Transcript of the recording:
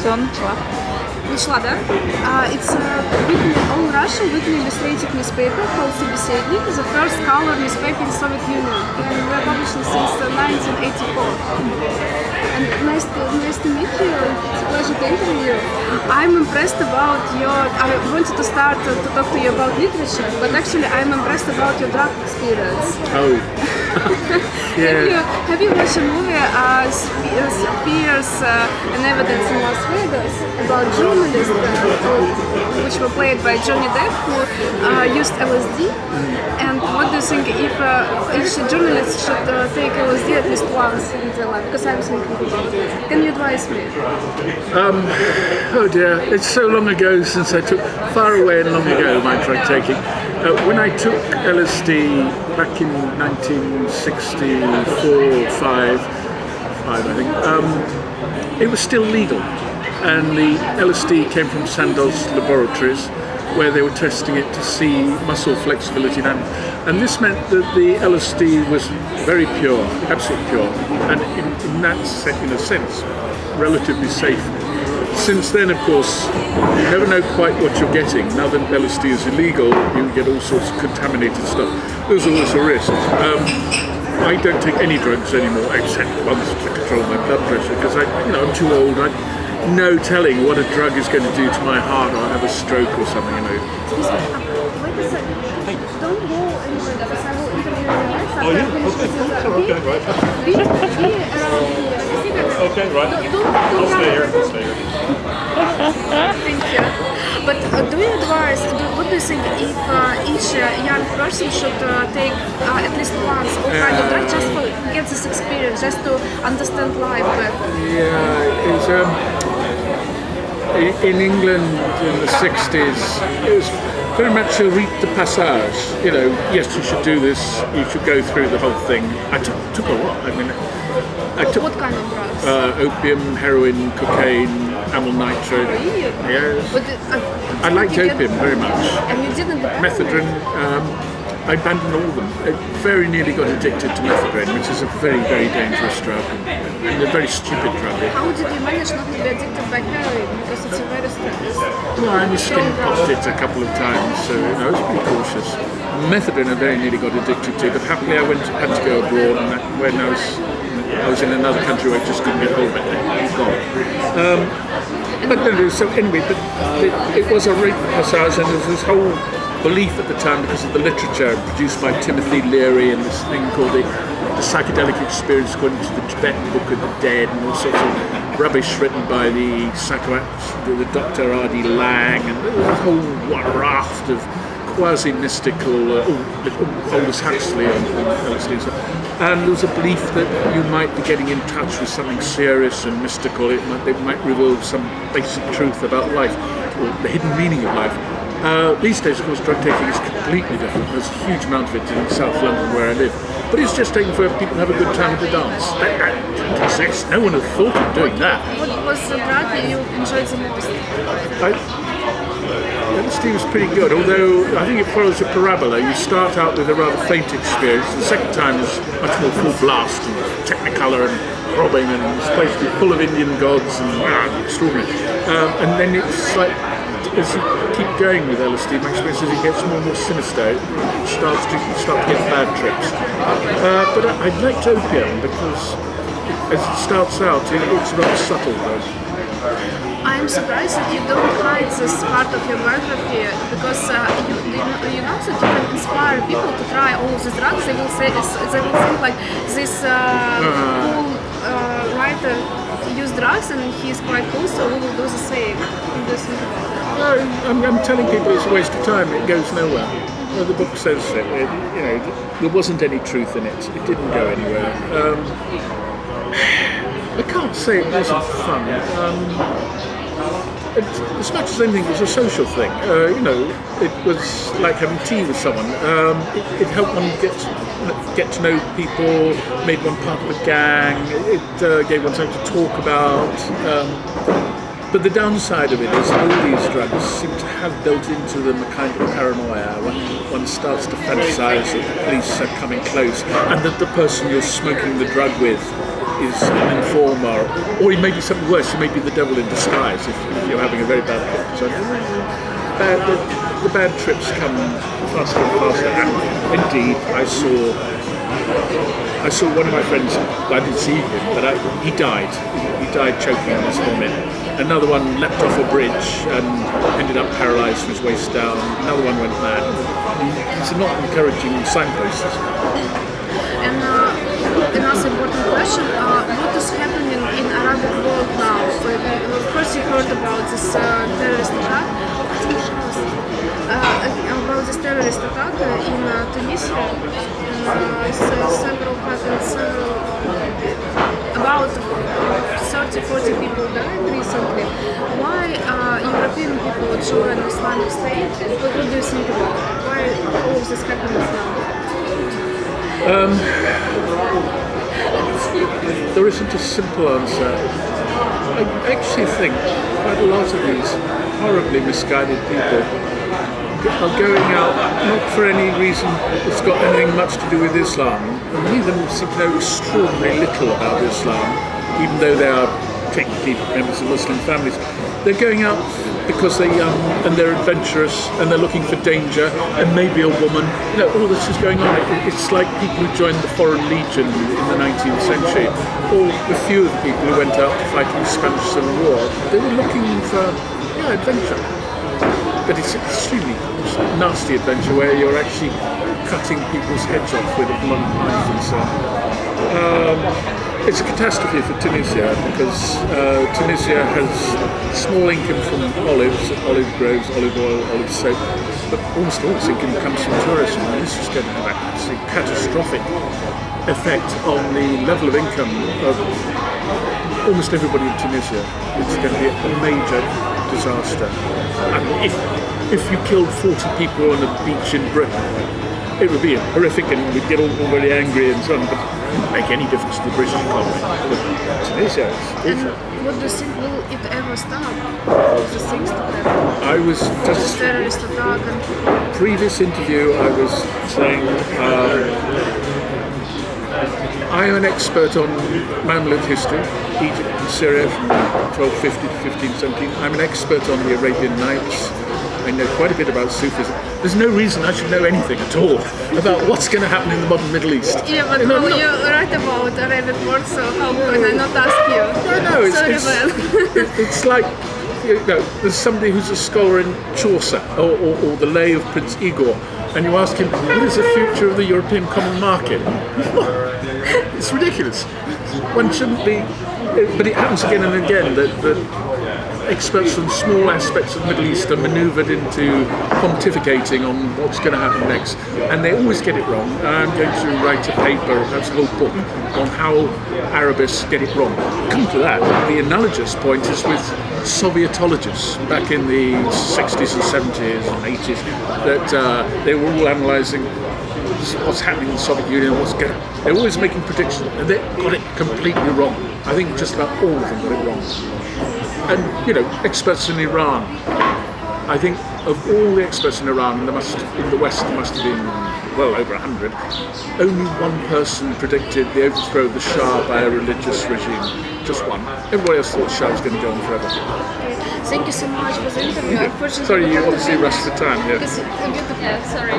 Все, начала. Начала, да? It's a weekly, all-Russian weekly illustrated newspaper called Собеседник, the first color newspaper in Soviet Union, and we're publishing since 1984. And nice to meet you. It's a pleasure to interview you. I'm impressed about I wanted to start to talk to you about literature, but actually I'm impressed about your drug experience. Oh. Yeah. Have you watched a movie, Spears and Evidence in Las Vegas, about journalists which were played by Johnny Depp, who used LSD? And what do you think if each journalist should take LSD at least once in their life? Because I'm thinking about it. Can you advise me? Oh dear, it's so long ago since I took, far away and long ago, my drug taking. When I took LSD back in 1964, 5 I think, it was still legal. And the LSD came from Sandoz laboratories, where they were testing it to see muscle flexibility in animals. And this meant that the LSD was very pure, absolutely pure, and in a sense, relatively safe. Since then, of course, you never know quite what you're getting. Now that LSD is illegal, you get all sorts of contaminated stuff. There's always a risk. I don't take any drugs anymore, except ones to control my blood pressure, because I'm too old. No telling what a drug is going to do to my heart, or I'll have a stroke or something, Wait a second. Don't go anywhere, because I will interview you next. Oh, yeah? Okay, right. Be around here. Okay, right. I'll stay here. Thank you. But do you advise, what do you think if each young person should take at least once all kind of drug just to get this experience, just to understand life better? Yeah, it's, in England in the 60s, it was very much a rite de passage. Yes, you should do this, you should go through the whole thing. I took a lot. I took what kind of drugs? Opium, heroin, cocaine, amyl nitrate. Really? Yes. But, I liked opium very much. And you didn't? Methadone. I abandoned all of them. I very nearly got addicted to methadone, which is a very, very dangerous drug and a very stupid drug. How did you manage not to be addicted by heroin? Because it's a very Well, I only skin popped it a couple of times, so I was pretty cautious. Methadone I very nearly got addicted to, but happily I had to go abroad, and when I was in another country where I just couldn't get hold of it. It's gone. So anyway, it was a rite de passage, and there was this whole belief at the time, because of the literature produced by Timothy Leary and this thing called the psychedelic experience according to the Tibetan Book of the Dead, and all sorts of rubbish written by the Dr. R.D. Lang, and a whole raft of quasi-mystical, Aldous Huxley and LSD. And there was a belief that you might be getting in touch with something serious and mystical. It might reveal some basic truth about life, or the hidden meaning of life. These days, of course, drug taking is completely different. There's a huge amount of it in South London where I live. But it's just taken for people to have a good time at the dance. That didn't exist. No one had thought of doing that. What was the drug you enjoyed the most? LSD was pretty good, although I think it follows a parabola. You start out with a rather faint experience. The second time is much more full blast and technicolor and throbbing, and it's supposed to be full of Indian gods and extraordinary. And then it's like, as you keep going with LSD, my experience as it gets more and more sinister, you start to get bad trips. But I liked opium because as it starts out, it's rather subtle though. I'm surprised that you don't hide this part of your biography, because you know that you can inspire people to try all of these drugs. They will think like this cool writer used drugs and he's quite cool, so we will do the same. I'm telling people it's a waste of time. It goes nowhere. The book says it. There wasn't any truth in it. It didn't go anywhere. I can't say it wasn't fun. As much as anything, it was a social thing. It was like having tea with someone. It helped one get to know people, made one part of a gang. It gave one something to talk about. But the downside of it is all these drugs seem to have built into them a kind of paranoia. One starts to fantasize that the police are coming close, and that the person you're smoking the drug with is an informer, or he may be something worse. He may be the devil in disguise if you're having a very bad trip. So the bad trips come faster and faster. And indeed, I saw one of my friends. I didn't see him, but he died. He died choking on his vomit. Another one leapt off a bridge and ended up paralysed from his waist down. Another one went mad. It's not encouraging signposts. And another important question: what is happening in Arabic world now? Of course, you heard about this terrorist attack. About this terrorist attack in Tunisia. Several about 30-40 people died recently. Why European people join Islamic State? What do you think about it? Why all of this happens now? There isn't a simple answer. I actually think quite a lot of these horribly misguided people are going out not for any reason that's got anything much to do with Islam. And many of them seem to know extraordinarily little about Islam, even though they are technically members of Muslim families. They're going out because they're young and they're adventurous and they're looking for danger and maybe a woman. All this is going on. It's like people who joined the Foreign Legion in the 19th century, or a few of the people who went out to fight in the Spanish Civil War. They were looking for adventure. But it's extremely nasty adventure where you're actually cutting people's heads off with a blunt knife and so on. It's a catastrophe for Tunisia because Tunisia has small income from olives, olive groves, olive oil, olive soap, but almost all its income comes from tourism, and this is going to have a catastrophic effect on the level of income of almost everybody in Tunisia. It's going to be a major disaster. And if you killed 40 people on a beach in Britain, it would be horrific and we'd get all very angry and so on, but it wouldn't make any difference to the British economy. But Tunisia is awful. And what do you think, will it ever stop? All the things to happen? I was just... terrorist attack and... Previous interview I was saying I am an expert on Mamluk history, Egypt and Syria from 1250 to 1517. I'm an expert on the Arabian Nights. I know quite a bit about Sufism. There's no reason I should know anything at all about what's going to happen in the modern Middle East. Yeah, but you write about Arabic words, so how can I not ask you? No, it's like, there's somebody who's a scholar in Chaucer or the Lay of Prince Igor, and you ask him, what is the future of the European common market? It's ridiculous. One shouldn't be, but it happens again and again that experts from small aspects of the Middle East are manoeuvred into pontificating on what's going to happen next, and they always get it wrong. I'm going to write a paper, perhaps a whole book, on how Arabists get it wrong. Come to that, the analogous point is with Sovietologists back in the 60s and 70s and 80s, that they were all analysing what's happening in the Soviet Union, they're always making predictions, and they got it completely wrong. I think just about all of them got it wrong. And experts in Iran, I think of all the experts in Iran, in the West there must have been well over 100, only one person predicted the overthrow of the Shah by a religious regime. Just one. Everybody else thought the Shah was going to go on forever. Thank you so much for the interview. Sorry, you obviously rushed for time. Yeah. Because beautiful. Sorry.